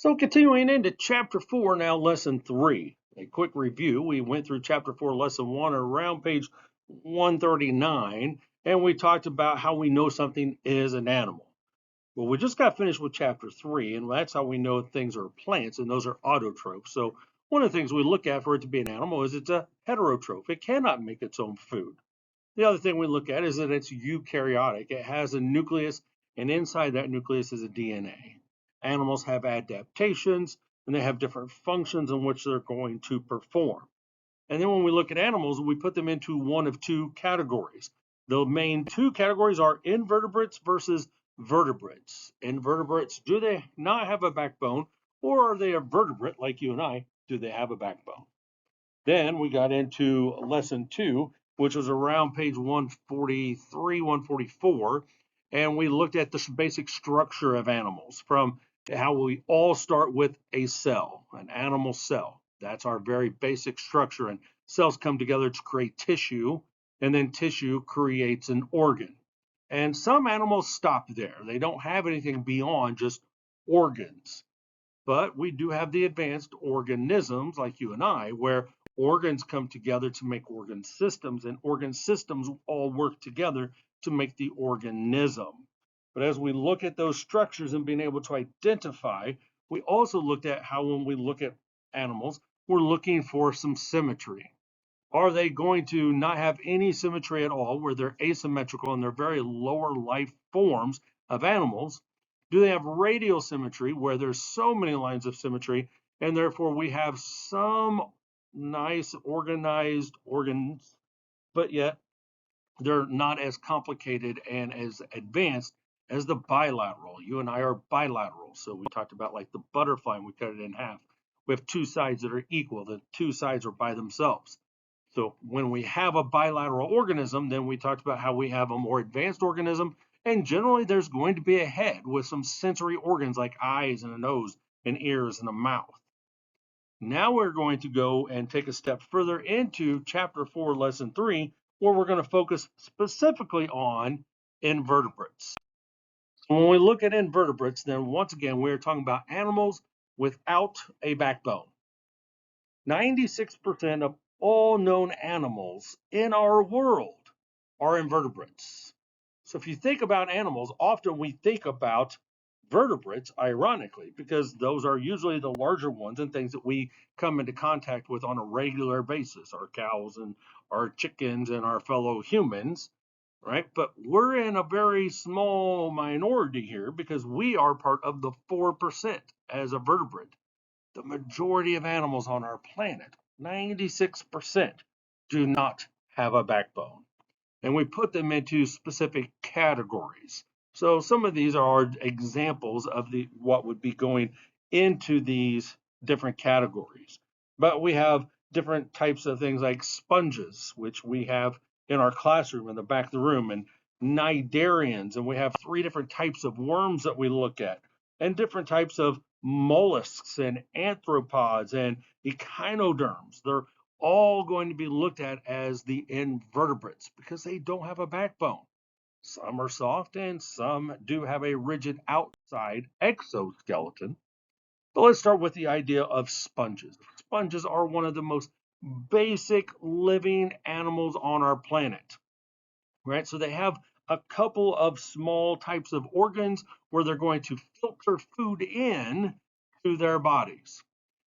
So continuing into chapter 4, now lesson 3. A quick review. We went through chapter 4, lesson 1 around page 139, and we talked about how we know something is an animal. Well, we just got finished with chapter 3, and that's how we know things are plants, and those are autotrophs. So one of the things we look at for it to be an animal is it's a heterotroph. It cannot make its own food. The other thing we look at is that it's eukaryotic. It has a nucleus, and inside that nucleus is a DNA. Animals have adaptations, and they have different functions in which they're going to perform. And then when we look at animals, we put them into one of two categories. The main two categories are invertebrates versus vertebrates. Invertebrates, do they not have a backbone, or are they a vertebrate like you and I? Do they have a backbone? Then we got into lesson 2, which was around page 143, 144, and we looked at the basic structure of animals from how we all start with a cell, an animal cell. That's our very basic structure, and cells come together to create tissue, and then tissue creates an organ. And some animals stop there. They don't have anything beyond just organs. But we do have the advanced organisms like you and I, where organs come together to make organ systems, and organ systems all work together to make the organism. But as we look at those structures and being able to identify, we also looked at how when we look at animals, we're looking for some symmetry. Are they going to not have any symmetry at all, where they're asymmetrical and they're very lower life forms of animals? Do they have radial symmetry, where there's so many lines of symmetry, and therefore we have some nice organized organs, but yet they're not as complicated and as advanced as the bilateral. You and I are bilateral. So we talked about like the butterfly, and we cut it in half. We have two sides that are equal. The two sides are by themselves. So when we have a bilateral organism, then we talked about how we have a more advanced organism, and generally there's going to be a head with some sensory organs like eyes and a nose and ears and a mouth. Now we're going to go and take a step further into chapter 4, lesson 3, where we're going to focus specifically on invertebrates. So when we look at invertebrates, then once again, we're talking about animals without a backbone. 96% of all known animals in our world are invertebrates. So if you think about animals, often we think about vertebrates, ironically, because those are usually the larger ones and things that we come into contact with on a regular basis, our cows and our chickens and our fellow humans, right? But we're in a very small minority here because we are part of the 4% as a vertebrate. The majority of animals on our planet, 96%, do not have a backbone. And we put them into specific categories. So some of these are examples of what would be going into these different categories. But we have different types of things like sponges, which we have in our classroom in the back of the room, and cnidarians, and we have 3 different types of worms that we look at, and different types of mollusks and arthropods and echinoderms. They're all going to be looked at as the invertebrates because they don't have a backbone. Some are soft and some do have a rigid outside exoskeleton. But let's start with the idea of sponges. Sponges are one of the most basic living animals on our planet, right? So they have a couple of small types of organs where they're going to filter food in to their bodies.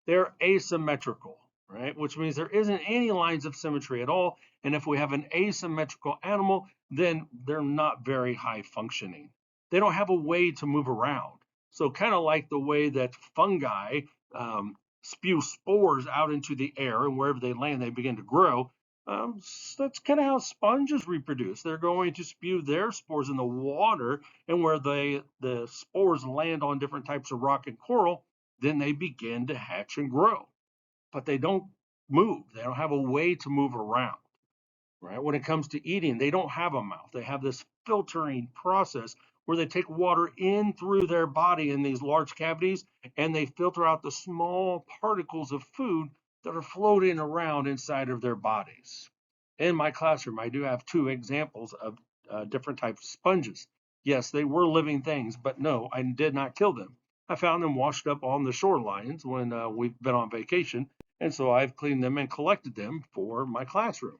They're asymmetrical, right? Which means there isn't any lines of symmetry at all. And if we have an asymmetrical animal, then they're not very high functioning. They don't have a way to move around. So kind of like the way that fungi spew spores out into the air, and wherever they land, they begin to grow. So that's kind of how sponges reproduce. They're going to spew their spores in the water, and where the spores land on different types of rock and coral, then they begin to hatch and grow. But they don't move. They don't have a way to move around, right? When it comes to eating, they don't have a mouth. They have this filtering process where they take water in through their body in these large cavities, and they filter out the small particles of food that are floating around inside of their bodies. In my classroom, I do have 2 examples of different types of sponges. Yes, they were living things, but no, I did not kill them. I found them washed up on the shorelines when we've been on vacation, and so I've cleaned them and collected them for my classroom.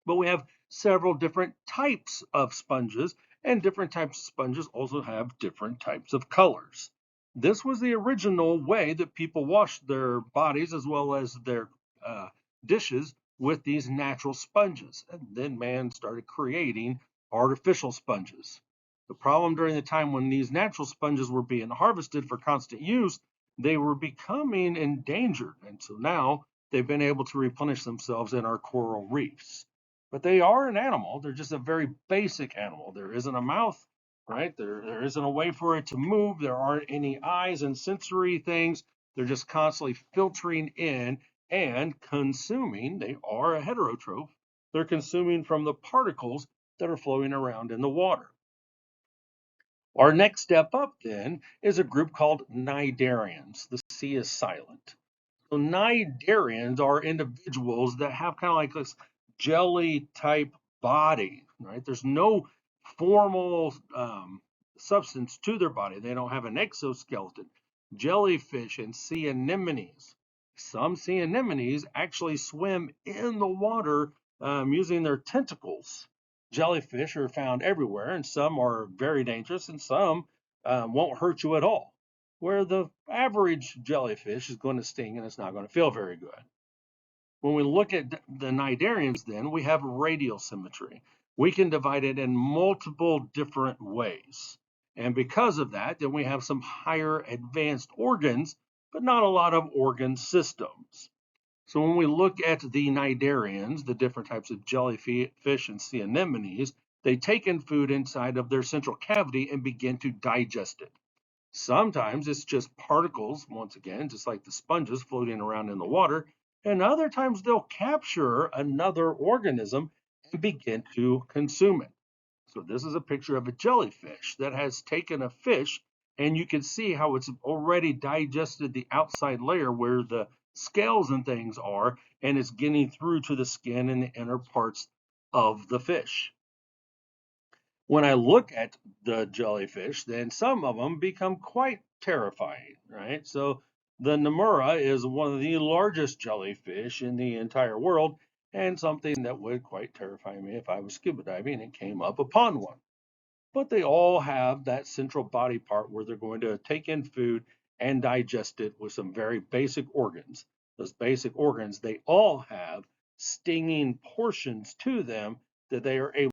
But we have several different types of sponges, and different types of sponges also have different types of colors. This was the original way that people washed their bodies as well as their uh, dishes with these natural sponges. And then man started creating artificial sponges. The problem during the time when these natural sponges were being harvested for constant use, they were becoming endangered. And so now they've been able to replenish themselves in our coral reefs. But they are an animal. They're just a very basic animal. There isn't a mouth, right? There isn't a way for it to move. There aren't any eyes and sensory things. They're just constantly filtering in and consuming. They are a heterotroph. They're consuming from the particles that are floating around in the water. Our next step up then is a group calld cnidarians. The C is silent. So cnidarians are individuals that have kind of like this jelly type body, right? There's no formal substance to their body. They don't have an exoskeleton. Jellyfish and sea anemones. Some sea anemones actually swim in the water using their tentacles. Jellyfish are found everywhere, and some are very dangerous, and some won't hurt you at all, where the average jellyfish is going to sting and it's not going to feel very good. When we look at the cnidarians, then we have radial symmetry. We can divide it in multiple different ways. And because of that, then we have some higher advanced organs, but not a lot of organ systems. So when we look at the cnidarians, the different types of jellyfish and sea anemones, they take in food inside of their central cavity and begin to digest it. Sometimes it's just particles, once again, just like the sponges floating around in the water, and other times they'll capture another organism and begin to consume it. So this is a picture of a jellyfish that has taken a fish, and you can see how it's already digested the outside layer where the scales and things are, and it's getting through to the skin and the inner parts of the fish. When I look at the jellyfish, then some of them become quite terrifying, right? So the Nemura is one of the largest jellyfish in the entire world, and something that would quite terrify me if I was scuba diving and came up upon one. But they all have that central body part where they're going to take in food and digest it with some very basic organs. Those basic organs, they all have stinging portions to them that they are able.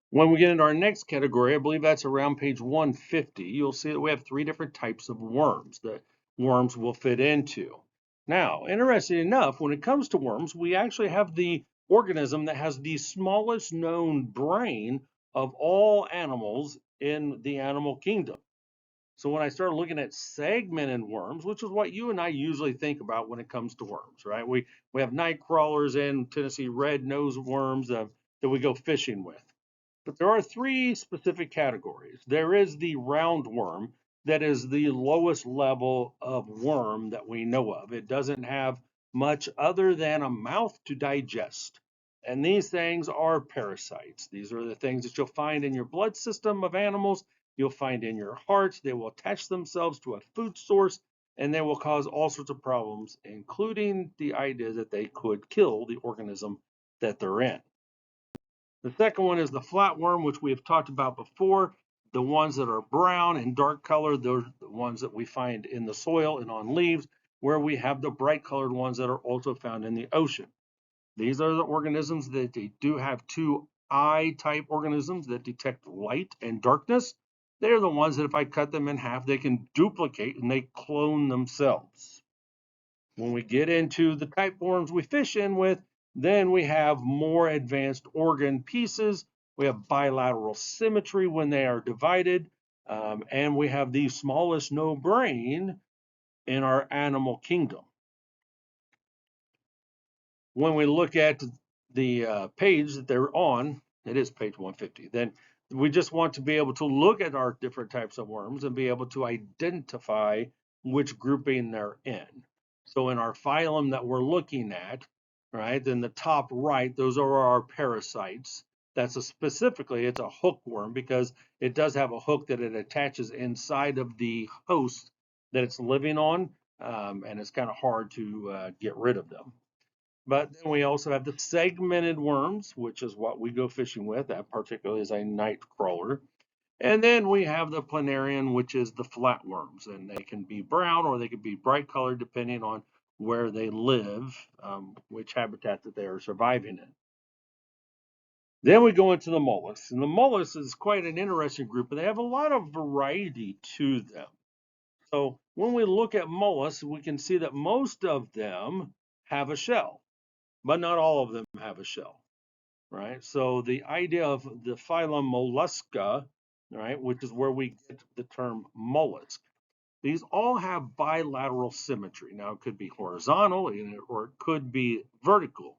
When we get into our next category, I believe that's around page 150, you'll see that we have 3 different types of worms that worms will fit into. Now, interesting enough, when it comes to worms, we actually have the organism that has the smallest known brain of all animals in the animal kingdom. So when I started looking at segmented worms, which is what you and I usually think about when it comes to worms, right? We have night crawlers and Tennessee red nose worms that we go fishing with. But there are 3 specific categories. There is the roundworm that is the lowest level of worm that we know of. It doesn't have much other than a mouth to digest. And these things are parasites. These are the things that you'll find in your blood system of animals. You'll find in your heart. They will attach themselves to a food source, and they will cause all sorts of problems, including the idea that they could kill the organism that they're in. The second one is the flatworm, which we have talked about before. The ones that are brown and dark colored, those are the ones that we find in the soil and on leaves, where we have the bright colored ones that are also found in the ocean. These are the organisms that they do have 2 eye type organisms that detect light and darkness. They're the ones that if I cut them in half, they can duplicate and they clone themselves. When we get into the type worms we fish in with, then we have more advanced organ pieces. We have bilateral symmetry when they are divided, and we have the smallest no brain in our animal kingdom. When we look at the page that they're on, it is page 150, then we just want to be able to look at our different types of worms and be able to identify which grouping they're in. So in our phylum that we're looking at, right, then the top right, those are our parasites. Specifically, it's a hookworm because it does have a hook that it attaches inside of the host that it's living on, and it's kind of hard to get rid of them. But then we also have the segmented worms, which is what we go fishing with. That particularly is a night crawler. And then we have the planarian, which is the flatworms, and they can be brown or they can be bright colored depending on where they live, which habitat that they are surviving in. Then we go into the mollusks, and the mollusks is quite an interesting group, and they have a lot of variety to them. So when we look at mollusks, we can see that most of them have a shell, but not all of them have a shell, right? So the idea of the phylum Mollusca, right, which is where we get the term mollusk, these all have bilateral symmetry. Now, it could be horizontal or it could be vertical.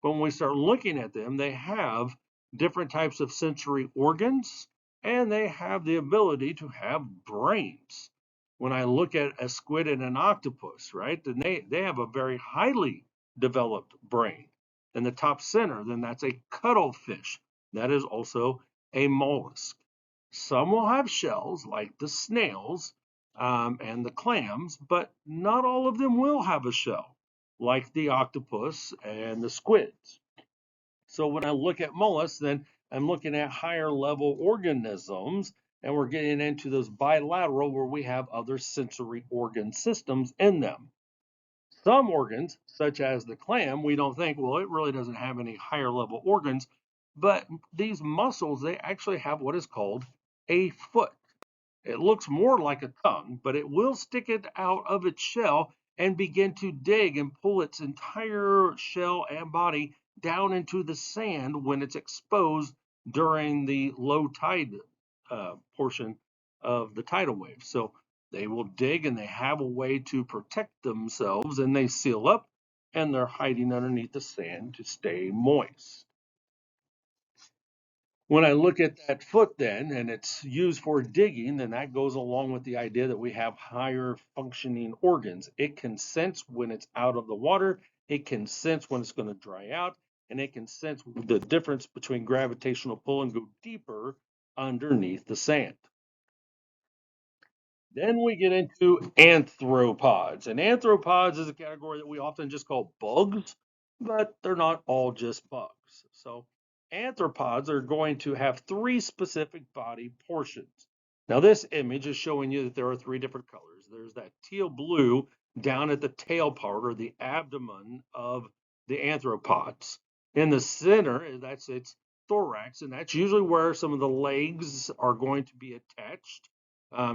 But when we start looking at them, they have different types of sensory organs, and they have the ability to have brains. When I look at a squid and an octopus, right, then they have a very highly developed brain. In the top center, then that's a cuttlefish. That is also a mollusk. Some will have shells, like the snails and the clams, but not all of them will have a shell, like the octopus and the squids. So when I look at mollusks, then I'm looking at higher level organisms, and we're getting into those bilateral where we have other sensory organ systems in them. Some organs, such as the clam, we don't think, well, it really doesn't have any higher level organs, but these mussels, they actually have what is called a foot. It looks more like a tongue, but it will stick it out of its shell and begin to dig and pull its entire shell and body down into the sand when it's exposed during the low tide portion of the tidal wave. So they will dig and they have a way to protect themselves, and they seal up and they're hiding underneath the sand to stay moist. When I look at that foot then, and it's used for digging, then that goes along with the idea that we have higher functioning organs. It can sense when it's out of the water, it can sense when it's going to dry out, and it can sense the difference between gravitational pull and go deeper underneath the sand. Then we get into arthropods. And arthropods is a category that we often just call bugs, but they're not all just bugs. So arthropods are going to have three specific body portions. Now this image is showing you that there are three different colors. There's that teal blue down at the tail part or the abdomen of the arthropods. In the center, that's its thorax, and that's usually where some of the legs are going to be attached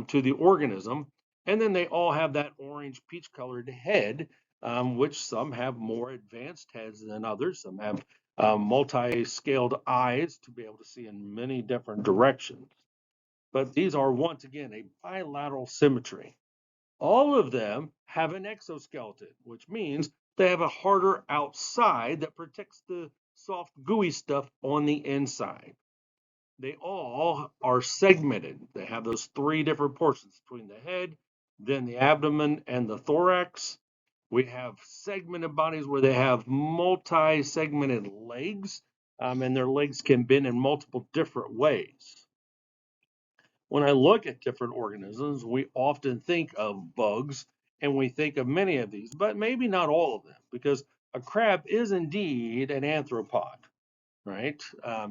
to the organism. And then they all have that orange peach colored head, which some have more advanced heads than others. Some have multi-scaled eyes to be able to see in many different directions. But these are, once again, a bilateral symmetry. All of them have an exoskeleton, which means they have a harder outside that protects the soft, gooey stuff on the inside. They all are segmented. They have those three different portions between the head, then the abdomen, and the thorax. We have segmented bodies where they have multi-segmented legs, and their legs can bend in multiple different ways. When I look at different organisms, we often think of bugs, and we think of many of these, but maybe not all of them, because a crab is indeed an arthropod. Right?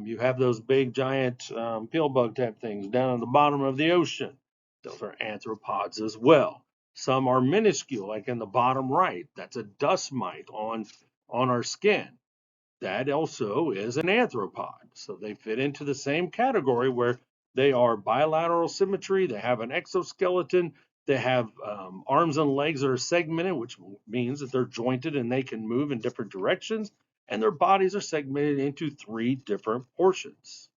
You have those big giant pill bug type things down at the bottom of the ocean. Those are arthropods as well. Some are minuscule, like in the bottom right. That's a dust mite on our skin. That also is an arthropod. So they fit into the same category where they are bilateral symmetry. They have an exoskeleton. They have arms and legs that are segmented, which means that they're jointed and they can move in different directions, and their bodies are segmented into three different portions.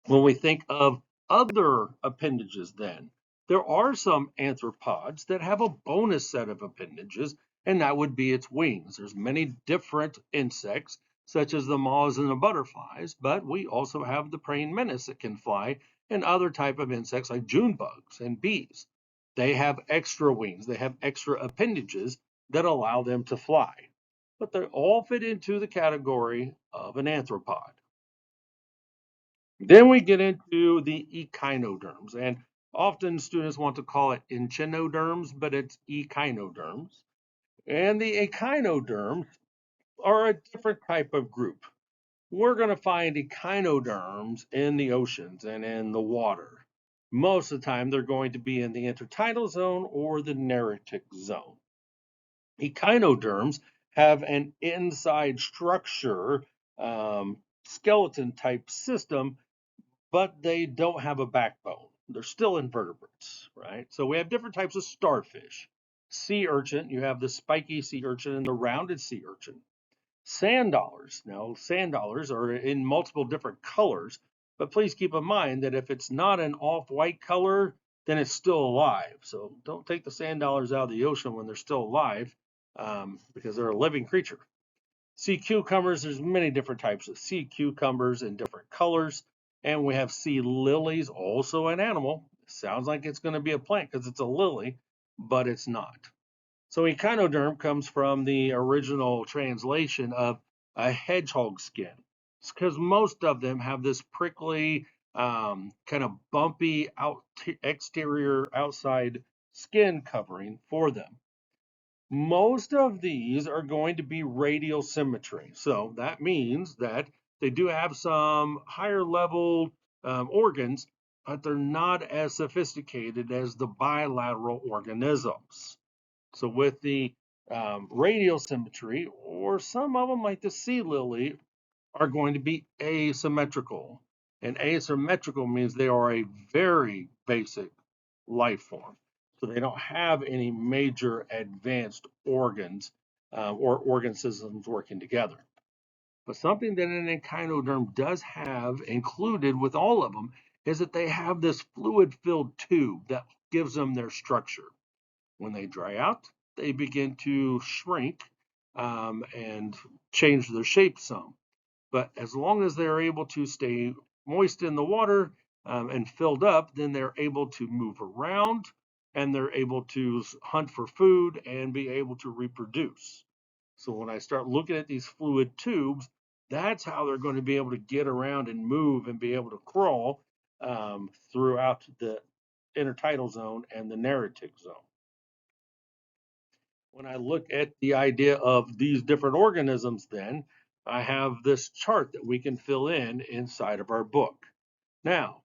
When we think of other appendages, then, there are some arthropods that have a bonus set of appendages, and that would be its wings. There's many different insects, such as the moths and the butterflies, but we also have the praying mantis that can fly, and other type of insects like June bugs and bees. They have extra wings. They have extra appendages that allow them to fly. But they all fit into the category of an arthropod. Then we get into the echinoderms, and often students want to call it echinoderms, but it's echinoderms. And the echinoderms are a different type of group. We're going to find echinoderms in the oceans and in the water. Most of the time, they're going to be in the intertidal zone or the neritic zone. Echinoderms have an inside structure, skeleton type system, but they don't have a backbone. They're still invertebrates, right? So we have different types of starfish. Sea urchin, you have the spiky sea urchin and the rounded sea urchin. Sand dollars. Now, sand dollars are in multiple different colors, but please keep in mind that if it's not an off-white color, then it's still alive. So don't take the sand dollars out of the ocean when they're still alive, because they're a living creature. Sea cucumbers, there's many different types of sea cucumbers in different colors. And we have sea lilies, also an animal. Sounds like it's going to be a plant because it's a lily, but it's not. So echinoderm comes from the original translation of a hedgehog skin. It's because most of them have this prickly, kind of bumpy exterior outside skin covering for them. Most of these are going to be radial symmetry. So that means that they do have some higher level organs, but they're not as sophisticated as the bilateral organisms. So with the radial symmetry, or some of them like the sea lily, are going to be asymmetrical. And asymmetrical means they are a very basic life form. So they don't have any major advanced organs or organ systems working together. But something that an echinoderm does have included with all of them is that they have this fluid-filled tube that gives them their structure. When they dry out, they begin to shrink and change their shape some. But as long as they're able to stay moist in the water and filled up, then they're able to move around and they're able to hunt for food and be able to reproduce. So when I start looking at these fluid tubes, that's how they're going to be able to get around and move and be able to crawl throughout the intertidal zone and the neritic zone. When I look at the idea of these different organisms, then I have this chart that we can fill in inside of our book. Now,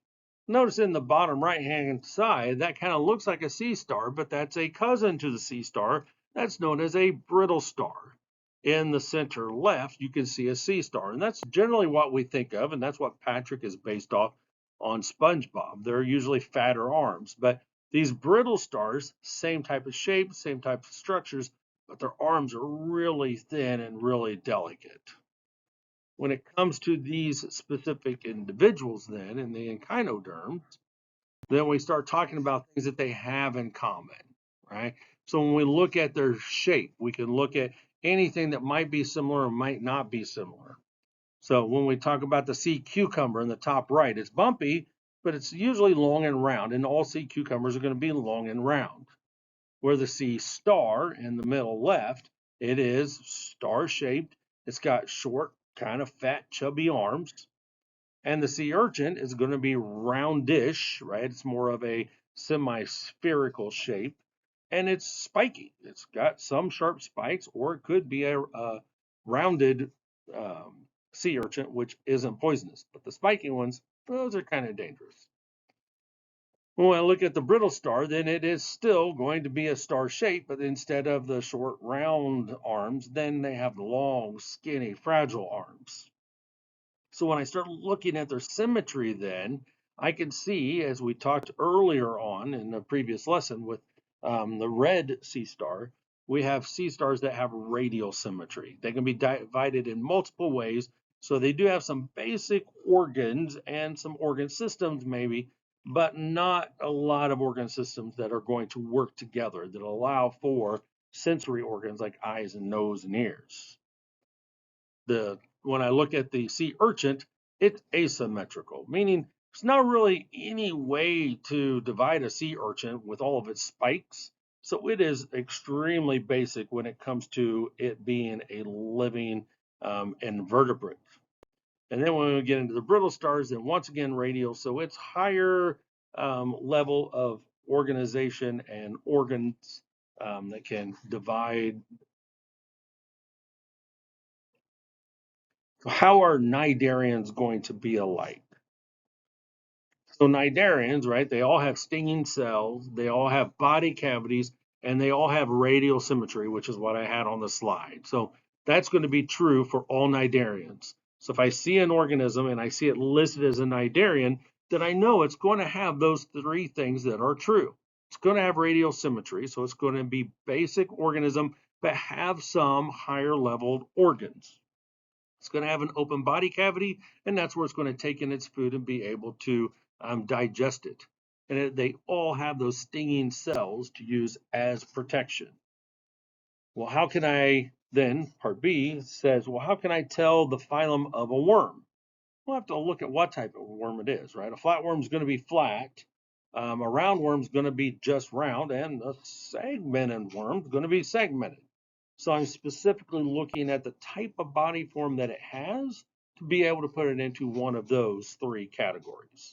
notice in the bottom right-hand side, that kind of looks like a sea star, but that's a cousin to the sea star. That's known as a brittle star. In the center left, you can see a sea star, and that's generally what we think of, and that's what Patrick is based off on SpongeBob. They're usually fatter arms, but these brittle stars, same type of shape, same type of structures, but their arms are really thin and really delicate. When it comes to these specific individuals, then in the echinoderms, then we start talking about things that they have in common, right? So when we look at their shape, we can look at anything that might be similar or might not be similar. So when we talk about the sea cucumber in the top right, it's bumpy, but it's usually long and round, and all sea cucumbers are going to be long and round. Where the sea star in the middle left, it is star shaped. It's got short, kind of fat, chubby arms. And the sea urchin is going to be roundish, right? It's more of a semi-spherical shape, and it's spiky. It's got some sharp spikes, or it could be a rounded sea urchin, which isn't poisonous. But the spiky ones, those are kind of dangerous. When I look at the brittle star, then it is still going to be a star shape, but instead of the short round arms, then they have the long, skinny, fragile arms. So when I start looking at their symmetry, then I can see, as we talked earlier on in the previous lesson with the red sea star, we have sea stars that have radial symmetry. They can be divided in multiple ways. So they do have some basic organs and some organ systems, maybe, but not a lot of organ systems that are going to work together that allow for sensory organs like eyes and nose and ears. When I look at the sea urchin, it's asymmetrical, meaning there's not really any way to divide a sea urchin with all of its spikes. So it is extremely basic when it comes to it being a living invertebrate. And then when we get into the brittle stars, then once again radial. So it's higher level of organization and organs that can divide. So how are cnidarians going to be alike? So cnidarians, right, they all have stinging cells, they all have body cavities, and they all have radial symmetry, which is what I had on the slide. So that's going to be true for all cnidarians. So if I see an organism and I see it listed as a cnidarian, then I know it's going to have those three things that are true. It's going to have radial symmetry, so it's going to be basic organism, but have some higher leveled organs. It's going to have an open body cavity, and that's where it's going to take in its food and be able to digest it. And they all have those stinging cells to use as protection. Well, how can I then, part B says, well, how can I tell the phylum of a worm? We'll have to look at what type of worm it is, right? A flatworm is going to be flat. A roundworm is going to be just round, and a segmented worm is going to be segmented. So I'm specifically looking at the type of body form that it has to be able to put it into one of those three categories.